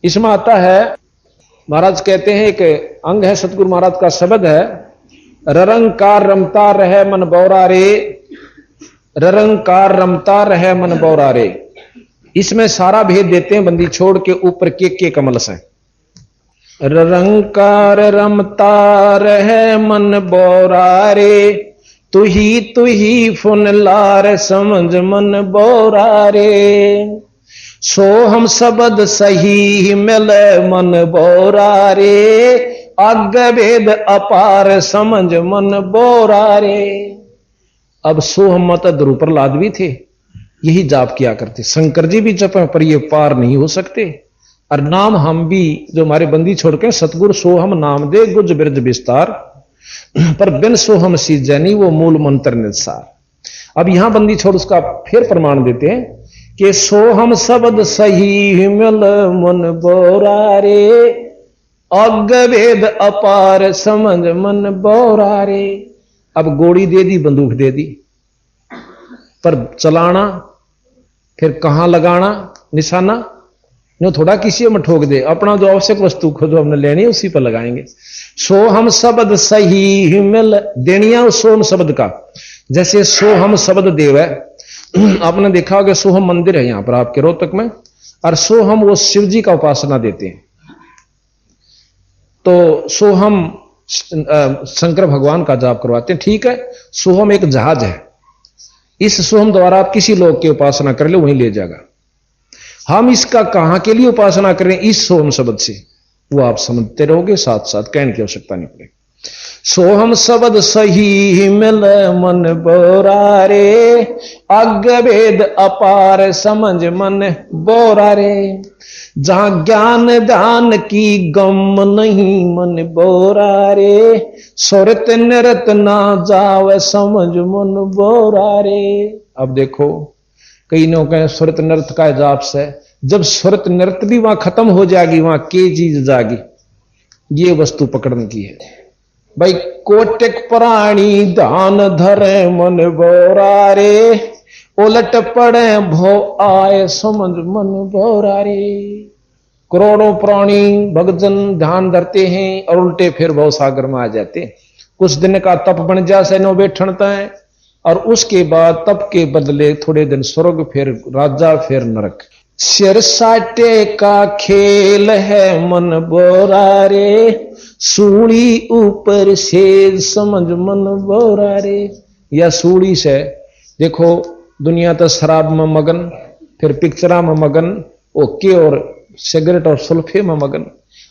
इसमें आता है, महाराज कहते हैं, एक अंग है सतगुरु महाराज का शब्द है, ररंकार रमता रहे मन बौरा रे, ररंकार रमता रहे मन बौरा रे। इसमें सारा भेद देते हैं बंदी छोड़ के ऊपर के कमल से। ररंकार रमता रहे मन बौरा रे, तू ही फुन लार समझ मन बौरा रे। सो हम शब्द सही मिले मन बौरा रे, अग भेद अपार समझ मन बौरा रे। अब सो हम मत ध्रुव प्रहलाद भी थे, यही जाप किया करते। शंकर जी भी जपे पर ये पार नहीं हो सकते। और नाम हम भी जो हमारे बंदी छोड़ के सतगुरु सो हम नाम दे गुज बिरज विस्तार, पर बिन सो हम सीजे नहीं वो मूल मंत्र निसार। अब यहां बंदी छोड़ उसका फिर प्रमाण देते हैं कि सो हम शब्द सही मिल मन बौरा रे, अग भेद अपार समझ मन बौरा रे। अब गोली दे दी, बंदूक दे दी, पर चलाना फिर कहां लगाना निशाना, नो थोड़ा किसी में ठोक दे। अपना जो आवश्यक वस्तु को जो हमने लेनी है उसी पर लगाएंगे। सो हम शब्द सही मिल देनिया उस सोम शब्द का, जैसे सो हम शब्द देव है। आपने देखा होगा सोहम मंदिर है यहां पर आपके रोहतक में, और सोहम वो शिव जी का उपासना देते हैं। तो सोहम शंकर भगवान का जाप करवाते हैं, ठीक है। सोहम एक जहाज है, इस सोहम द्वारा आप किसी लोग की उपासना कर ले वहीं ले जाएगा। हम इसका कहां के लिए उपासना करें इस सोहम शब्द से, वो आप समझते रहोगे, साथ साथ कहने की आवश्यकता नहीं पड़ेगी। सोहम शब्द सही मिल मन बौरा रे, अग भेद अपार समझ मन बौरा रे। जहां ज्ञान ध्यान की गम नहीं मन बौरा रे, सुरत नृत ना जावे समझ मन बौरा रे। अब देखो कई लोग कहें सुरत नृत का जाप से, जब सुरत नृत भी वहां खत्म हो जाएगी वहां के चीज जागी, ये वस्तु पकड़ने की है भाई। कोटिक प्राणी दान धरे मन बौरा रे, उलट पड़े भो आए समझ मन बौरा रे। करोड़ों प्राणी भक्तजन ध्यान धरते हैं और उल्टे फिर भव सागर में आ जाते हैं। कुछ दिन का तप बन जा से नो बैठनता है, और उसके बाद तप के बदले थोड़े दिन स्वर्ग, फिर राजा, फिर नरक। सिर साटे का खेल है मन बौरा रे, सूली ऊपर से समझ मन बौरा रे। या सूली से देखो दुनिया तो शराब में मगन, फिर पिक्चरा में मगन, ओके, और सिगरेट और सुल्फे में मगन,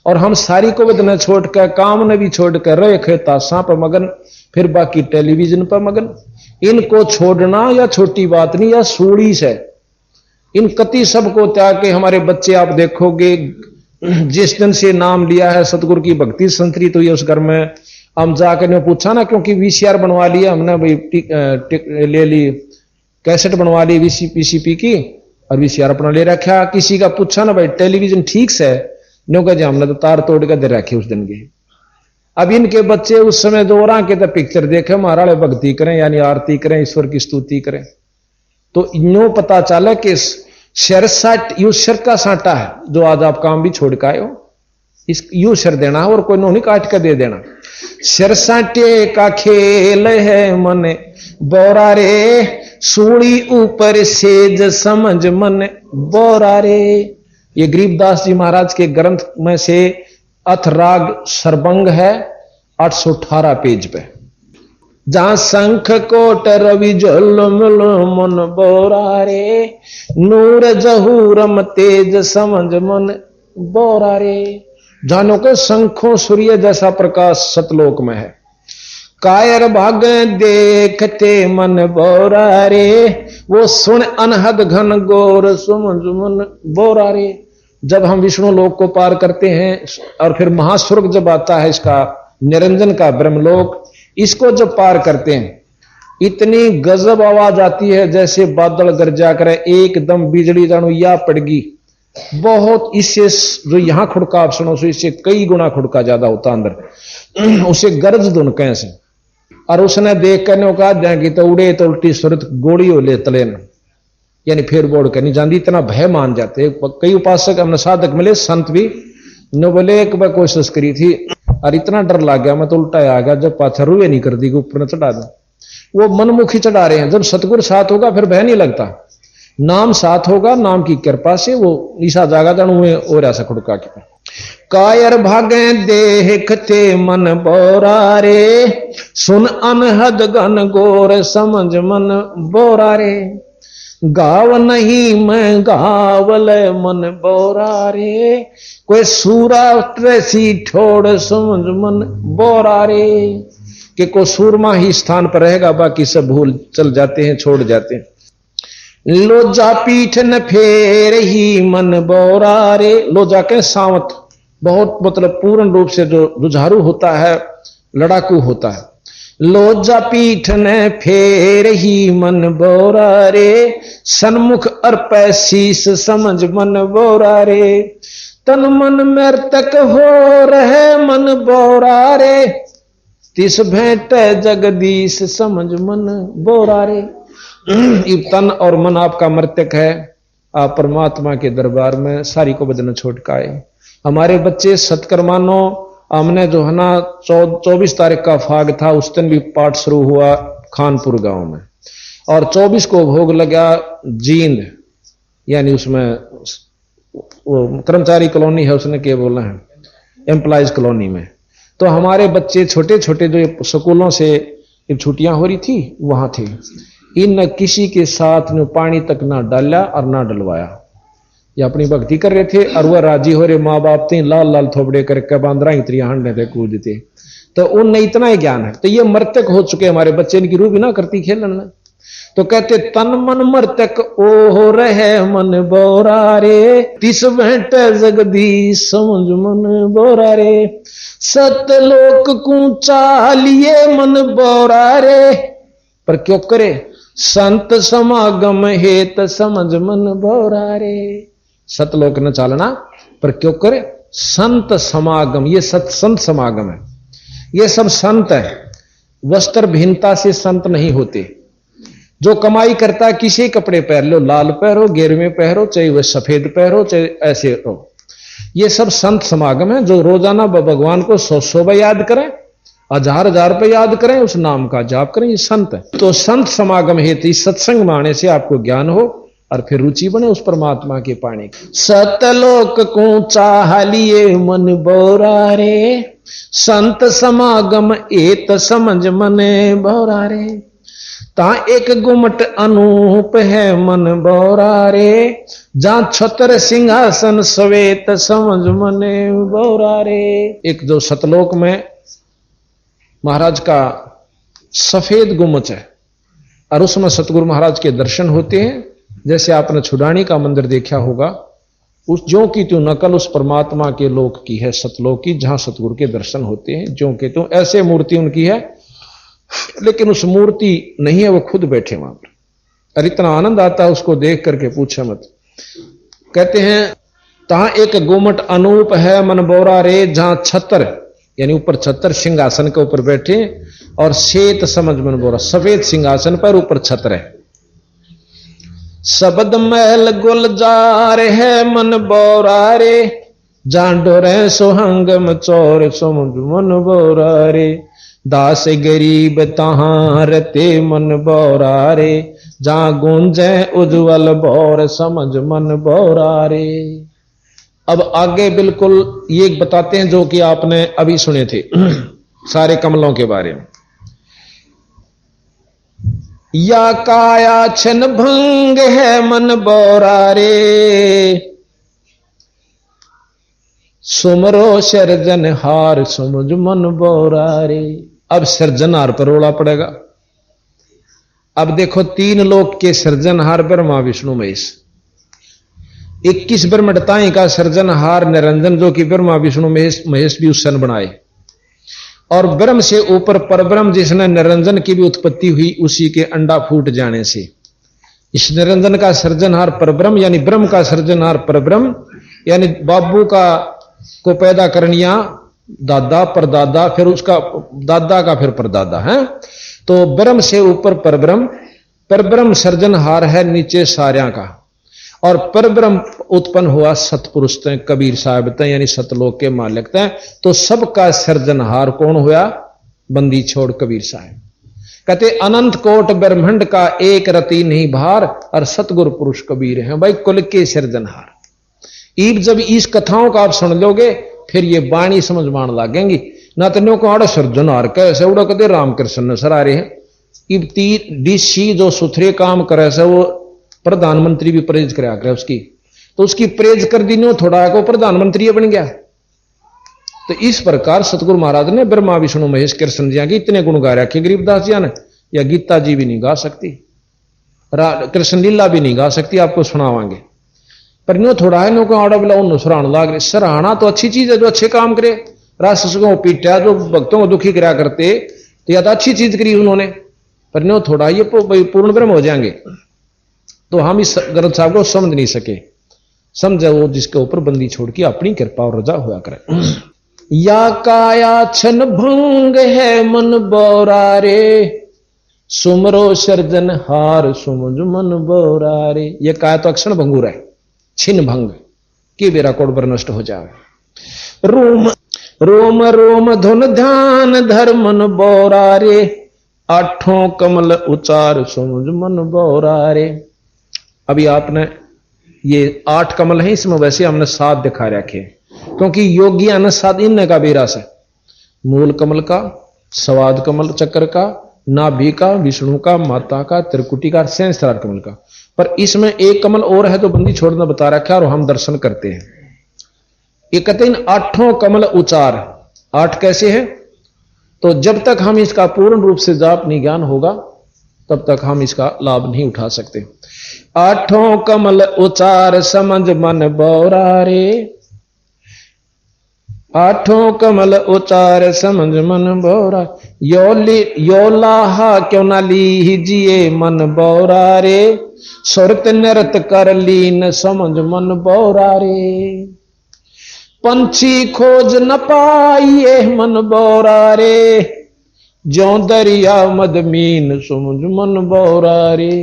और हम सारी को बदना छोड़कर काम ने भी छोड़कर रहे खेता सा पर मगन, फिर बाकी टेलीविजन पर मगन। इनको छोड़ना या छोटी बात नहीं, या सूली से इन कति सबको त्याग के हमारे बच्चे आप देखोगे, जिस दिन से नाम लिया है सतगुरु की भक्ति संतरित हुई उस घर में हम जाकर पूछा ना, क्योंकि वीसीआर बनवा लिया हमने भाई, ले ली कैसेट बनवा ली पीसीपी की, और वीसीआर अपना ले रखा। किसी का पूछा ना भाई टेलीविजन ठीक से, नो कह हमने तो तार तोड़ कर दे रखे उस दिन के। अब इनके बच्चे उस समय दोहरा के तो पिक्चर देखे, महाराज भक्ति करें यानी आरती करें, ईश्वर की स्तुति करें, तो इनो पता चला कि सिर साट यू सिर का साटा है, जो आज आप काम भी छोड़ के आए हो, इस यू सिर देना और कोई नो नहीं काट कर दे देना। सिर साटे का खेल है मन बौरा रे, सूली ऊपर सेज समझ मन बौरा रे। ये गरीबदास जी महाराज के ग्रंथ में से अथराग सरबंग है, 818 पेज पे। जहां शंख कोट रवि झुलमुल मन बौरा रे, नूर जहूरम तेज समझ मन बौरा रे। जानो के शंखों सूर्य जैसा प्रकाश सतलोक में है, कायर भाग देखते मन बौरा रे, वो सुन अनहद घन गोर समझ मन बौरा रे। जब हम विष्णु लोक को पार करते हैं और फिर महास्वर्ग जब आता है, इसका निरंजन का ब्रह्मलोक, इसको जब पार करते हैं इतनी गजब आवाज आती है जैसे बादल गरजा करे, एकदम बिजली जानो या पड़गी बहुत। इससे जो यहां खुड़का आप सुनो, इससे कई गुना खुड़का ज्यादा होता अंदर, उसे गरज दुन कैसे। और उसने देख करने का जाएगी तो उड़े तो उल्टी सुरत गोड़ी हो ले तले न। यानी फेर बोड़ करनी जाती, इतना भय मान जाते। कई उपासक हमने साधक मिले, संत भी न बोले, एक बार कोशिश करी थी और इतना डर लग गया, मैं तो उल्टा आ गया, जब पाछा रुए नहीं कर दी कि ऊपर न चढ़ा दो। वो मनमुखी चढ़ा रहे हैं। जब सतगुरु साथ होगा फिर भय नहीं लगता, नाम साथ होगा, नाम की कृपा से वो ईसा जागा जान हुए और ऐसा खुड़का के कायर भागे देखते मन बोरा रे, सुन अनहद गन गोर समझ मन बोरा रे, गाव नहीं मैं गावल मन बोरा रे, कोई सूरा सी ठोड़ समझ मन बोरा रे। कि को सूरमा ही स्थान पर रहेगा, बाकी सब भूल चल जाते हैं, छोड़ जाते हैं। लोजा पीठ न फेर ही मन बोरा रे, लोजा के सावत, बहुत मतलब पूर्ण रूप से जो जुझारू होता है, लड़ाकू होता है। लोजा पीठ न फेर ही मन बोरा रे, सन्मुख अर्पै शीस समझ मन बोरा रे, तन मन मृतक हो रहे मन बोरा रे, तिस भेंट जगदीश समझ मन बोरा रे। तन और मन आपका मृतक है, आप परमात्मा के दरबार में सारी को बदन छोटकाए। हमारे बच्चे सत्कर्मानो, हमने जो है ना 24 तारीख का फाग था, उस दिन भी पाठ शुरू हुआ खानपुर गांव में, और 24 को भोग लगा जींद, यानी उसमें वो कर्मचारी कॉलोनी है, उसने क्या बोला है, एम्प्लॉयज कॉलोनी में। तो हमारे बच्चे छोटे छोटे जो स्कूलों से छुट्टियां हो रही थी वहां थे, इन किसी के साथ ने पानी तक ना डाला और ना डलवाया, ये अपनी भक्ति कर रहे थे और वह राजी हो रहे। माँ बाप थे लाल लाल थोपड़े करके बांद्रा इतरिया हंडे थे कूदते, तो उनने इतना ही ज्ञान है। तो ये मृतक हो चुके हमारे बच्चे, इनकी रूह भी ना करती खेलन में। तो कहते तन मन मृतक ओ रहे मन बोरा रे, तिस भेंट जगदीश समझ मन बोरा रे, सतलोक कूचा लिए मन बोरा रे, पर क्यों करे संत समागम हेत समझ मन बोरा रे। सतलोक न चालना पर क्यों करे संत समागम, ये सत्संत समागम है, ये सब संत है। वस्त्र भिन्नता से संत नहीं होते। जो कमाई करता है किसी कपड़े पहन लो, लाल पहरो, गेरवे पहरो, चाहे वह सफेद पहरो, चाहे ऐसे हो, ये सब संत समागम है। जो रोजाना भगवान को 100 बार याद करें, 1000 पे याद करें, उस नाम का जाप करें, ये संत है। तो संत समागम हेतु सत्संग माने से आपको ज्ञान हो और फिर रुचि बने उस परमात्मा के पाने की। सतलोक को चाह लिए मन बोरा रे, संत समागम एत समझ मने बोरा रे, ता एक गुमट अनूप है मन बोरा रे, जहां छतर सिंहासन सवेत समझ मने बोरा रे। एक जो सतलोक में महाराज का सफेद गुम्बद है और उसमें सतगुरु महाराज के दर्शन होते हैं। जैसे आपने छुडानी का मंदिर देखा होगा, उस ज्यों की त्यों नकल उस परमात्मा के लोक की है, सतलोक की, जहां सतगुरु के दर्शन होते हैं। ज्यों के त्यों ऐसे मूर्ति उनकी है, लेकिन उस मूर्ति नहीं है, वो खुद बैठे वहां पर। और इतना आनंद आता है उसको देख करके पूछे मत। कहते हैं तहां एक गुमट अनूप है मन बोरा रे, जहां छतर यानी ऊपर छतर सिंहासन के ऊपर बैठे, और श्वेत समझ मन बोरा, सफेद सिंहासन पर ऊपर छतर है। शब्द महल गुलजार है मन बोरा रे, जहां डोरे सुहंगम चोर समझ मन बोरा रे, दास गरीब तहां रते मन बोरा रे, जहां गूंजे उज्जवल बोर समझ मन बोरा रे। अब आगे बिल्कुल ये बताते हैं जो कि आपने अभी सुने थे सारे कमलों के बारे में। या काया छन भंग है मन बोरा रे, सुमरो सर्जनहार समझ मन बोरा रे। अब सर्जनहार पर रोड़ा पड़ेगा। अब देखो 3 लोक के सर्जनहार ब्रह्मा विष्णु महेश, 21 ब्रह्मताएं का सर्जनहार निरंजन, जो कि ब्रह्मा विष्णु महेश भी उस सन बनाए। और ब्रह्म से ऊपर परब्रह्म जिसने निरंजन की भी उत्पत्ति हुई, उसी के अंडा फूट जाने से इस निरंजन का सर्जनहार परब्रह्म, यानी ब्रह्म का सर्जनहार परब्रह्म, यानी बाबू का को पैदा करनिया दादा परदादा, फिर उसका दादा का फिर परदादा है। तो ब्रह्म से ऊपर परब्रह्म, परब्रह्म सर्जनहार है नीचे सार्या का, और परब्रह्म उत्पन्न हुआ सतपुरुष तय कबीर साहब तय यानी सतलोक के मालिक तय। तो सबका सर्जनहार कौन हुआ? बंदी छोड़ कबीर साहब। कहते अनंत कोट ब्रह्मांड का एक रति नहीं भार, और सतगुरु पुरुष कबीर हैं भाई कुल के सर्जनहार। ईब जब इस कथाओं का आप सुन लोगे फिर ये वाणी समझ मान लागेंगी। ना तो को आड़े सर्जनहार कैसे उड़ा कहते रामकृष्ण नसर आ रहे हैं। इब डीसी जो सुथरे काम करे से वो प्रधानमंत्री भी प्रेज करा करे उसकी, तो उसकी प्रेज कर दी नो थोड़ा को प्रधानमंत्री बन गया। तो इस प्रकार सतगुरु महाराज ने ब्रह्मा विष्णु महेश कृष्ण जी के इतने गुण गा रखे गरीबदास जी ने, या गीता जी भी नहीं गा सकती, कृष्ण लीला भी नहीं गा सकती, आपको सुनावांगे। पर नो थोड़ा है नो को आड़ा बिला उन सराहना लाग रहे। सराहना तो अच्छी चीज है, जो अच्छे काम करे। राक्षसों को पीटा, जो भक्तों को दुखी करा करते, तो या तो अच्छी चीज करी उन्होंने, पर नो थोड़ा ये पूर्ण ब्रह्म हो जाएंगे। तो हम इस ग्रंथ साहब को समझ नहीं सके। समझे वो जिसके ऊपर बंदी छोड़ के अपनी कृपा और रजा हुआ करे। या काया छन भंग है मन बोरा रे, सुमरो सर्जन हार सुमझ मन बोरा रे। ये काया तो अक्षण भंगुर है, छिन भंग कि बेरा कोड नष्ट हो जाए। रोम रोम रोम धुन ध्यान धर मन बोरा रे, आठों कमल उचार सुमझ मन बोरा रे। अभी आपने ये 8 कमल हैं, इसमें वैसे हमने 7 दिखा रखे, क्योंकि योगी अन 7 इन का बेरास है। मूल कमल का, स्वाद कमल चक्र का, नाभि का, विष्णु का, माता का, त्रिकुटी का, सहस्त्रार कमल का। पर इसमें एक कमल और है तो बंदी छोड़ना बता रखा और हम दर्शन करते हैं। ये कहते हैं 8 कमल उचार। 8 कैसे है? तो जब तक हम इसका पूर्ण रूप से जाप नहीं ज्ञान होगा तब तक हम इसका लाभ नहीं उठा सकते। 8 कमल उचार समझ मन बोरा रे, 8 कमल उचार समझ मन बोरा। यो लाहा क्यों ना लीजिए मन बोरा रे, सुरत नृत कर लीन समझ मन बोरा रे। पंछी खोज न पाइए मन बोरा रे, ज्यों दरिया मदमीन समझ मन बोरा रे।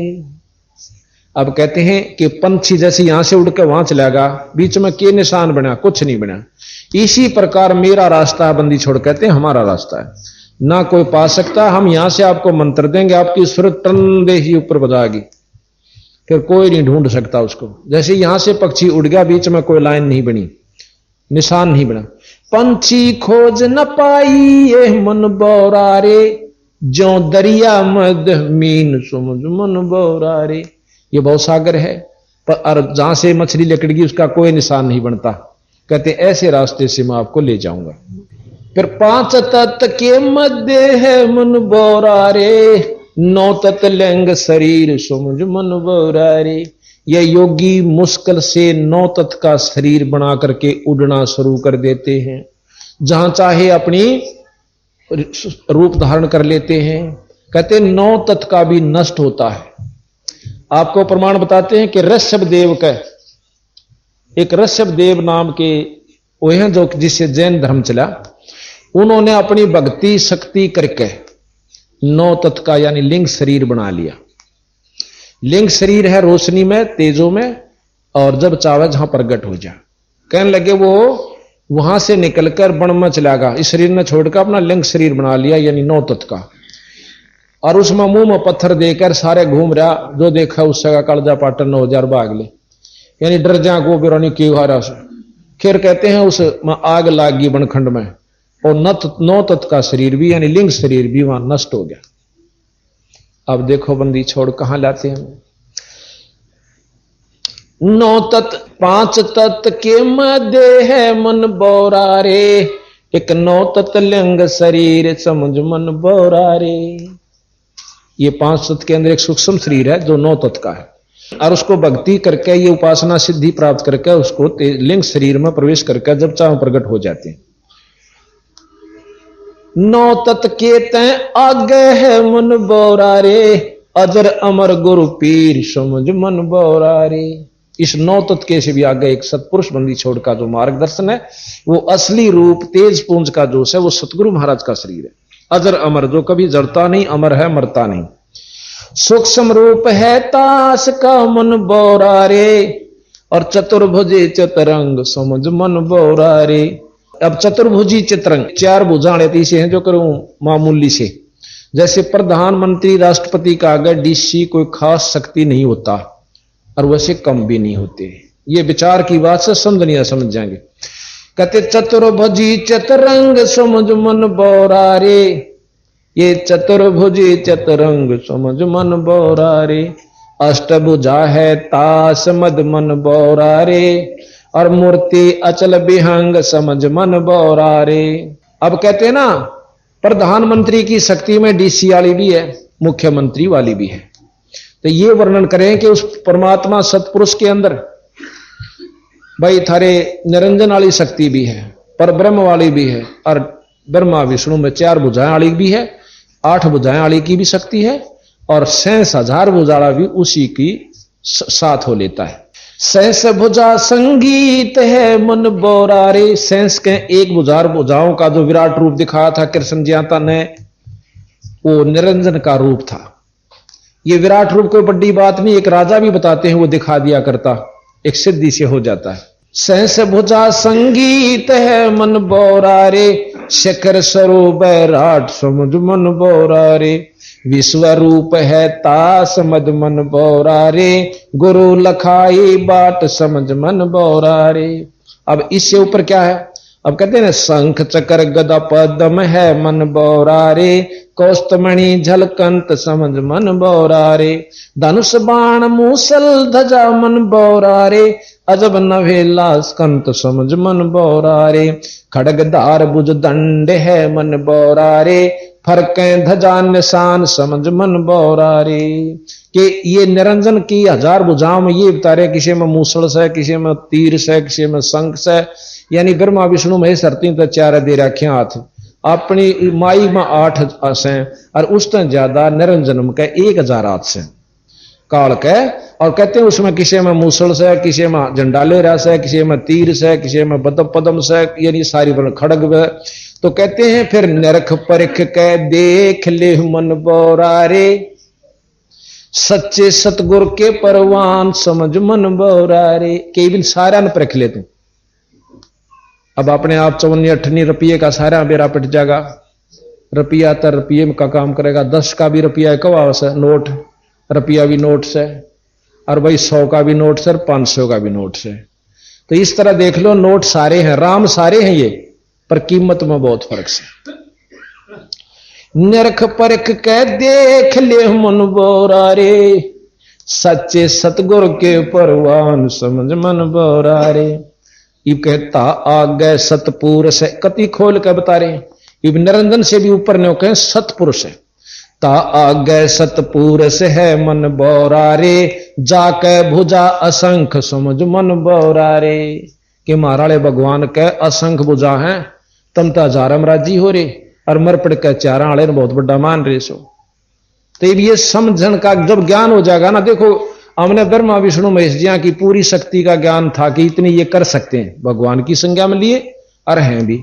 अब कहते हैं कि पंछी जैसे यहां से उड़ के वहां चलेगा, बीच में के निशान बना? कुछ नहीं बना। इसी प्रकार मेरा रास्ता बंदी छोड़ कहते हैं हमारा रास्ता है, ना कोई पा सकता। हम यहां से आपको मंत्र देंगे, आपकी सुरत टन ही ऊपर बजाएगी, फिर कोई नहीं ढूंढ सकता उसको। जैसे यहां से पक्षी उड़ गया, बीच में कोई लाइन नहीं बनी, निशान नहीं बना। पंछी खोज न पाई मन बोरा रे, ज्यों दरिया मद मीन सुमझ मन बोरा रे। ये भवसागर है, पर जहां से मछली लकड़गी उसका कोई निशान नहीं बनता। कहते ऐसे रास्ते से मैं आपको ले जाऊंगा। फिर 5 तत्व के मध्य है मन बोरा रे, 9 तत्व लिंग शरीर सुमझ मन बोरा रे। ये योगी मुश्किल से 9 तत्व का शरीर बना करके उड़ना शुरू कर देते हैं, जहां चाहे अपनी रूप धारण कर लेते हैं। कहते 9 तत्व का भी नष्ट होता है। आपको प्रमाण बताते हैं कि ऋषभ देव का एक ऋषभ देव नाम के वो हैं जो जिससे जैन धर्म चला, उन्होंने अपनी भक्ति शक्ति करके 9 तत्व का यानी लिंग शरीर बना लिया। लिंग शरीर है रोशनी में, तेजो में, और जब चाहे जहां प्रगट हो जाए। कहने लगे वो वहां से निकलकर वन में चला गया, इस शरीर ने छोड़कर अपना लिंग शरीर बना लिया यानी 9 तत्व का। और उसमें मुंह में पत्थर देकर सारे घूम रहा, जो देखा उससे का कालजा पाटन 9000 भाग ले, यानी डर जा गो बिरानी की हारा से। फिर कहते हैं उस आग लागी बनखंड में, और 9 तत्व का शरीर भी यानी लिंग शरीर भी वहां नष्ट हो गया। अब देखो बंदी छोड़ कहां लाते हैं। 9 तत्व 5 तत्व के मध्य है मन बोरा रे, एक 9 तत्व लिंग शरीर समझ मन बोरा रे। ये 5 तत्व के अंदर एक सूक्ष्म शरीर है जो 9 तत्व का है, और उसको भक्ति करके ये उपासना सिद्धि प्राप्त करके उसको लिंग शरीर में प्रवेश करके जब चाहे प्रकट हो जाते हैं। 9 तत्व के तय आगे है मन बोरा रे, अजर अमर गुरु पीर समझ मन बोरा रे। इस 9 तत्व के से भी आगे एक सतपुरुष बंदी छोड़ का जो मार्गदर्शन है, वो असली रूप तेज पुंज का जोश है, वो सतगुरु महाराज का शरीर है। अजर अमर जो कभी जड़ता नहीं, अमर है मरता नहीं। सूक्ष्म रूप है ताश का मन बोरा रे, और चतुर्भुजी चतरंग समझ मन बोरा रे। अब चतुर्भुजी चतरंग, चार भुजाएं ऐसी हैं जो करूं मामूली से, जैसे प्रधानमंत्री राष्ट्रपति का आगे डीसी कोई खास शक्ति नहीं होता और वैसे कम भी नहीं होते। ये विचार की बात से समझ जाएंगे। कहते चतुर्भुजी चतरंग समझ मन बोरा रे, ये चतुर्भुजी चतरंग समझ मन बोरा रे। अष्टभुजा है तास मद मन बोरा रे, और मूर्ति अचल विहंग समझ मन बोरा रे। अब कहते हैं ना प्रधानमंत्री की शक्ति में डीसी वाली भी है, मुख्यमंत्री वाली भी है। तो ये वर्णन करें कि उस परमात्मा सतपुरुष के अंदर भाई थारे निरंजन वाली शक्ति भी है, पर ब्रह्म वाली भी है, और ब्रह्मा विष्णु में चार भुजाएं वाली भी है, 8 भुजाएं वाली की भी शक्ति है, और 6,000 भुजाड़ा भी उसी की साथ हो लेता है। 6 भुजा संगीत है मन बोरा रे। 6 के 1,000 भुजाओं का जो विराट रूप दिखाया था कृष्ण ज्ञाता ने, वो निरंजन का रूप था। ये विराट रूप कोई बड़ी बात नहीं, एक राजा भी बताते हैं वो दिखा दिया करता, एक सिद्धि से हो जाता है। 6 भुजा संगीत है मन बोरा रे, शिखर स्वरूप राट समझ मन बोरा रे। विश्व रूप है तास मद मन बोरा रे, गुरु लखाई बाट समझ मन बोरा रे। अब इससे ऊपर क्या है? अब कहते हैं ना शंख चक्र गदा पद्म है मन बोरा रे, कौस्तमणि झलकंत समझ मन बोरा रे। धनुष बाण मूसल ध्वजा मन बोरा रे, अजब नवेला स्कंत समझ मन बोरा रे। खड़ग धार भुज दंड है मन बोरा रे, फरके ध्वजा निशान समझ मन बोरा रे। कि ये निरंजन की 1000 भुजाओं में ये बता रहे, किसी में मूसल से, किसी में तीर से, किसी में शंख से, यानी ब्रह्मा विष्णु महेश धरती तो 4 दे रखे हाथ, अपनी माई में 8 से, और उस तक ज्यादा निरंजन के 1000 हाथ से काल के। और कहते हैं उसमें किसी में मूसल से, किसी में जंडाले रस है, किसी में तीर से, किसी में बदम पदम से, यानी सारी खड़ग में। तो कहते हैं फिर नरख परख के देख ले मन बोरा रे, सच्चे सतगुर के परवान समझ मन बोरा रे। केवल सारा न परख ले तू, अब अपने आप 54-58 रुपये का सारा बेरा पिट जाएगा। रुपया तो रुपये का काम करेगा, 10 का भी रुपया कवा से नोट, रुपया भी नोट से, और भाई 100 का भी नोट से, 500 का भी नोट से। तो इस तरह देख लो नोट सारे हैं, राम सारे हैं ये, पर कीमत में बहुत फर्क से। नरख परख के देख ले मन बोरा रे, सच्चे सतगुर के परवान समझ मन बोरा रे। इब कहता आगे सतपुरुष है, कति खोल के बता रहे। इब निरंजन से भी ऊपर ने कहे सतपुरुष है। ता आगे सतपुरुष है मन बोरा रे, जाके भुजा असंख्य समझ मन बोरा रे। कि महाराणे भगवान के असंख्य भुजा हैं, तम तो 1000 राजी हो रे, और मर पड़ के 4 आले बहुत बड़ा मान रहे सो। तो ये समझन का जब ज्ञान हो जाएगा ना, देखो हमने ब्रह्मा विष्णु महेश जी की पूरी शक्ति का ज्ञान था कि इतने ये कर सकते हैं, भगवान की संज्ञा में लिए और हैं भी।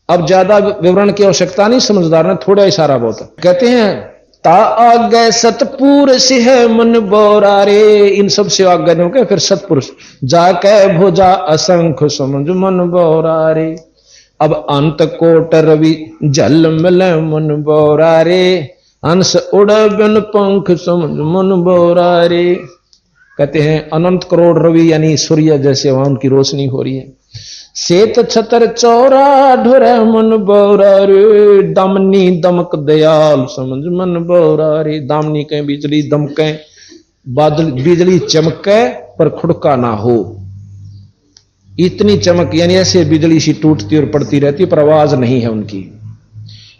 अब ज्यादा विवरण की आवश्यकता नहीं, समझदार ने थोड़ा इशारा बहुत। कहते हैं ता आगे सतपुरुष है मन बोरा रे, इन सब से आगे नहीं के फिर सतपुरुष, जाके भुजा असंख्य समझ मन बोरा रे। अब अंत कोट रवि जल मिल मन बोरा रे, अंश उड़ बिन पंख समझ मन बोरा रे। कहते हैं अनंत करोड़ रवि यानी सूर्य जैसे वहां उनकी रोशनी हो रही है। सेत छतर चौरा ढुर मन बोरा रे, दमनी दमक दयाल समझ मन बोरा रे। दामनी के बिजली दमके, बादल बिजली चमके पर खुड़का ना हो, इतनी चमक, यानी ऐसे बिजली सी टूटती और पड़ती रहती पर आवाज नहीं है उनकी।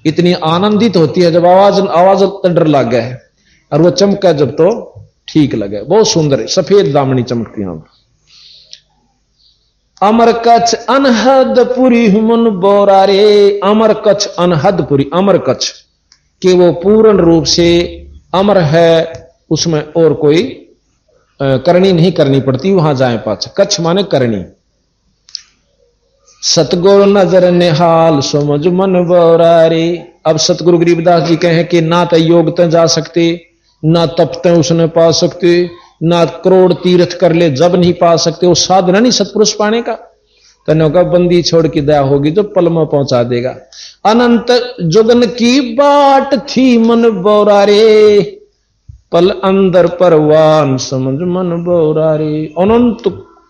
इतनी आनंदित होती है जब आवाज तो डर लग गया है, और वो चमका जब तो ठीक लगे। बहुत सुंदर सफेद दामनी चमकती है। अमर कच्छ अनहदपुरी मन बोरा रे, अमर कच्छ अनहदपुरी, अमर कच्छ कि वो पूर्ण रूप से अमर है, उसमें और कोई करनी नहीं करनी पड़ती, वहां जाए पाछ। कच्छ माने करनी। सतगुरु नजर निहाल समझ मन बोरा रे। अब सतगुरु गरीबदास जी कहे कि ना तो योग तो जा सकते, ना तपते उसने पा सकते, ना करोड़ तीर्थ कर ले जब नहीं पा सकते। वो साधना नहीं सतपुरुष पाने का। तनों का बंदी छोड़ की दया होगी तो पल में पहुंचा देगा। अनंत जुगन की बाट थी मन बोरा रे, पल अंदर परवान समझ मन बोरा रे। अनंत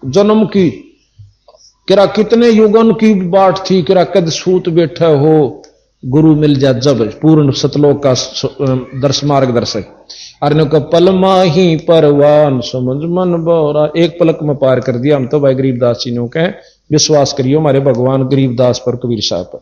जन्म की किरा कितने युगन की बाट थी, किरा कद सूत बैठे हो गुरु मिल जा जब, पूर्ण सतलोक का दर्श मार्गदर्शक। अरे का पल माही परवान समझ मन बोरा, एक पलक में पार कर दिया हम तो भाई गरीबदास जी ने कहे। विश्वास करियो हमारे भगवान गरीबदास पर, कबीर साहब पर।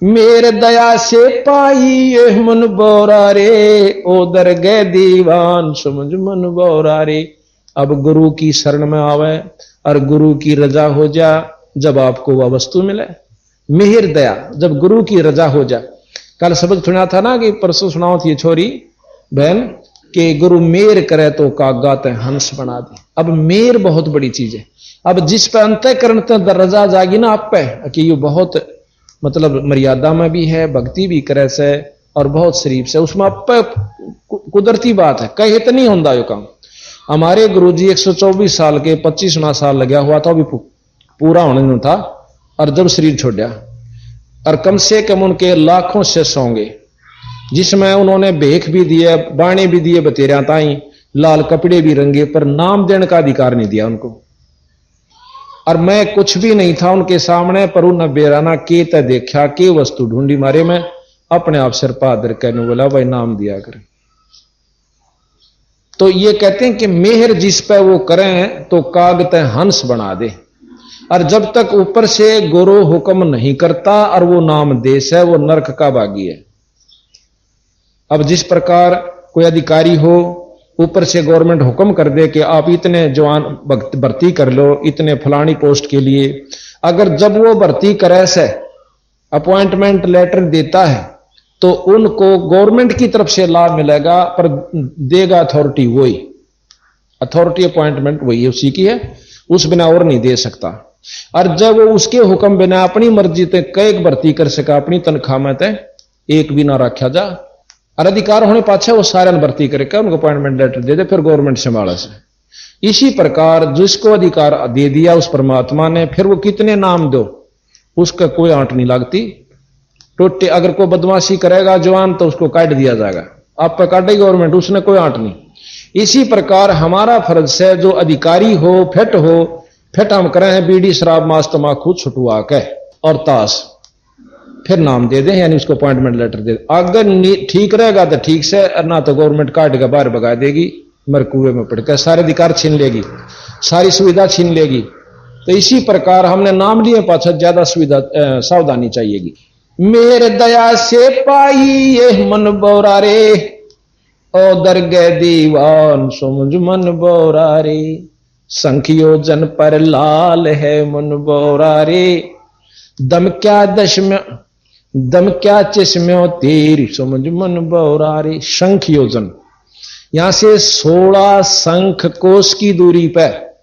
मेरे दया से पाई ये मन बोरा रे, ओ दरगह दीवान समझ मन बोरा रे। अब गुरु की शरण में आवे और गुरु की रजा हो जा, जब आपको वह वस्तु मिले। मिहिर दया, जब गुरु की रजा हो जा। कल शब्द सुना था ना कि परसों सुनाओ थी छोरी बहन कि गुरु मेर करे तो कागा ते हंस बना दे। अब मेर बहुत बड़ी चीज है। अब जिस पे अंतःकरण तक रजा जागी ना आप पे कि ये बहुत मतलब मर्यादा में भी है, भक्ति भी करे से और बहुत शरीफ से, उसमें आप पे कुदरती बात है, कहीं तो नहीं होता यो काम। हमारे गुरुजी 124 साल के 25वां साल लगा हुआ था, अभी पूरा होने नहीं था, और जब शरीर छोड़ा और कम से कम उनके लाखों शिष्य होंगे, जिसमें उन्होंने भेख भी दिए, बाणे भी दिए बतेरिया ताई, लाल कपड़े भी रंगे, पर नाम देने का अधिकार नहीं दिया उनको। और मैं कुछ भी नहीं था उनके सामने, पर उन बेराना के ते देखा के वस्तु ढूंढी मारे, में अपने आप सिर पादर कहने बोला भाई नाम दिया करें। तो ये कहते हैं कि मेहर जिस पे वो करें तो कागते हंस बना दे। और जब तक ऊपर से गुरु हुक्म नहीं करता और वो नाम देश है, वो नरक का भागी है। अब जिस प्रकार कोई अधिकारी हो, ऊपर से गवर्नमेंट हुक्म कर दे कि आप इतने जवान भर्ती कर लो इतने फलानी पोस्ट के लिए, अगर जब वो भर्ती करे से अपॉइंटमेंट लेटर देता है तो उनको गवर्नमेंट की तरफ से लाभ मिलेगा, पर देगा अथॉरिटी वही, अथॉरिटी अपॉइंटमेंट वही उसी की है, उस बिना और नहीं दे सकता। और जब वो उसके हुक्म बिना अपनी मर्जी ते कई भर्ती कर सका, अपनी तनख्वाह में ते एक भी ना रखा जा, और अधिकार होने पाछे वो सारे भर्ती करके उनको अपॉइंटमेंट लेटर दे दे, फिर गवर्नमेंट संभाला से। इसी प्रकार जिसको अधिकार दे दिया उस परमात्मा ने, फिर वो कितने नाम दो उसका कोई आंट नहीं लगती। टोटे अगर कोई बदमाशी करेगा जवान तो उसको काट दिया जाएगा, आप पे काटेगी गवर्नमेंट, उसने कोई आंट नहीं। इसी प्रकार हमारा फर्ज से जो अधिकारी हो फिट हम करें हैं बीड़ी शराब मांस तमाकू छुटवा के और ताश, फिर नाम दे दें यानी उसको अपॉइंटमेंट लेटर दे दे। अगर ठीक रहेगा तो ठीक से, ना तो गवर्नमेंट काट के बाहर भगा देगी, मर कुएं में पड़कर सारे अधिकार छीन लेगी, सारी सुविधा छीन लेगी। तो इसी प्रकार हमने नाम लिए पाछा ज्यादा सुविधा सावधानी चाहिएगी। मेरे दया से पाई ये मन बोरा रे, ओ दरगह दीवान समझ मन बोरा रे। संख्यो जन पर लाल है मन बोरा रे, दम क्या चश्म्यो तेरी समझ मन बोरा रे। शंख योजन, यहां से 16 शंख कोश की दूरी पर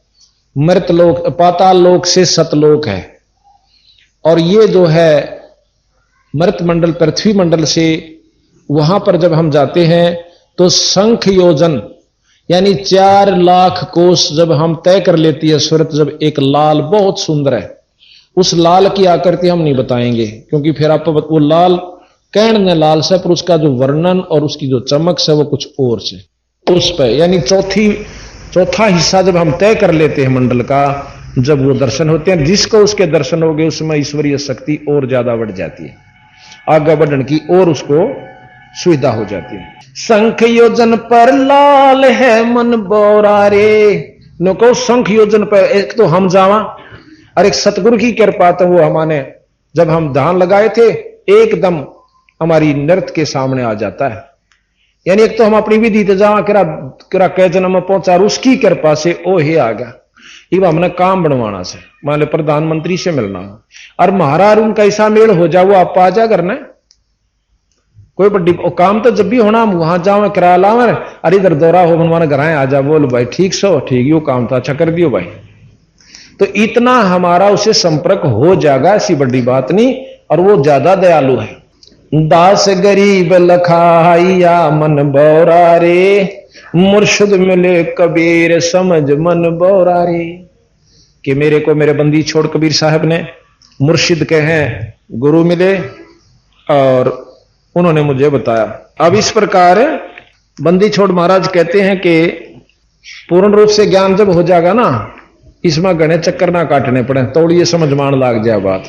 मृत लोक, पाताल लोक से सतलोक है। और ये जो है मृत मंडल पृथ्वी मंडल से वहां पर जब हम जाते हैं तो शंख योजन यानी 4 लाख कोस जब हम तय कर लेती है सूरत, जब एक लाल बहुत सुंदर है, उस लाल की आकृति हम नहीं बताएंगे क्योंकि फिर आप वो लाल कहने लाल से, पर उसका जो वर्णन और उसकी जो चमक से वो कुछ और से उस पर यानी चौथा हिस्सा जब हम तय कर लेते हैं मंडल का, जब वो दर्शन होते हैं, जिसको उसके दर्शन हो गए उसमें ईश्वरीय शक्ति और ज्यादा बढ़ जाती है, आगे बढ़ने की और उसको सुविधा हो जाती है। शंख योजन पर लाल है मन बोरा रे, नको शंख योजन पर एक तो हम जावा और एक सतगुरु की कृपा तो वो हमारे जब हम ध्यान लगाए थे एकदम हमारी नृत्य के सामने आ जाता है। यानी एक तो हम अपनी विधि ते जावा किरा कई जन्म में पहुंचा, उसकी कृपा से ओ हे आ गया। इब हमने काम बनवाना से, मान लो प्रधानमंत्री से मिलना और महाराज उनका ऐसा मेल हो जाओ आप आ जा करना कोई बड़ी काम तो जब भी होना हम वहां जाओ किराया लाओ, अरे इधर दौरा हो बनवाना घर आ जा, बोल भाई ठीक सो ठीक, यो काम था अच्छा कर दियो भाई। तो इतना हमारा उसे संपर्क हो जाएगा, ऐसी बड़ी बात नहीं, और वो ज्यादा दयालु है। दास गरीब लखाइया मन बौरा रे, मुर्शिद मिले कबीर समझ मन बौरा रे। कि मेरे को मेरे बंदी छोड़ कबीर साहब ने मुर्शिद के हैं गुरु मिले और उन्होंने मुझे बताया। अब इस प्रकार बंदी छोड़ महाराज कहते हैं कि पूर्ण रूप से ज्ञान जब हो जाएगा ना, इसमें घने चक्कर ना काटने पड़े, तोड़िए समझ मान लाग जाए बात।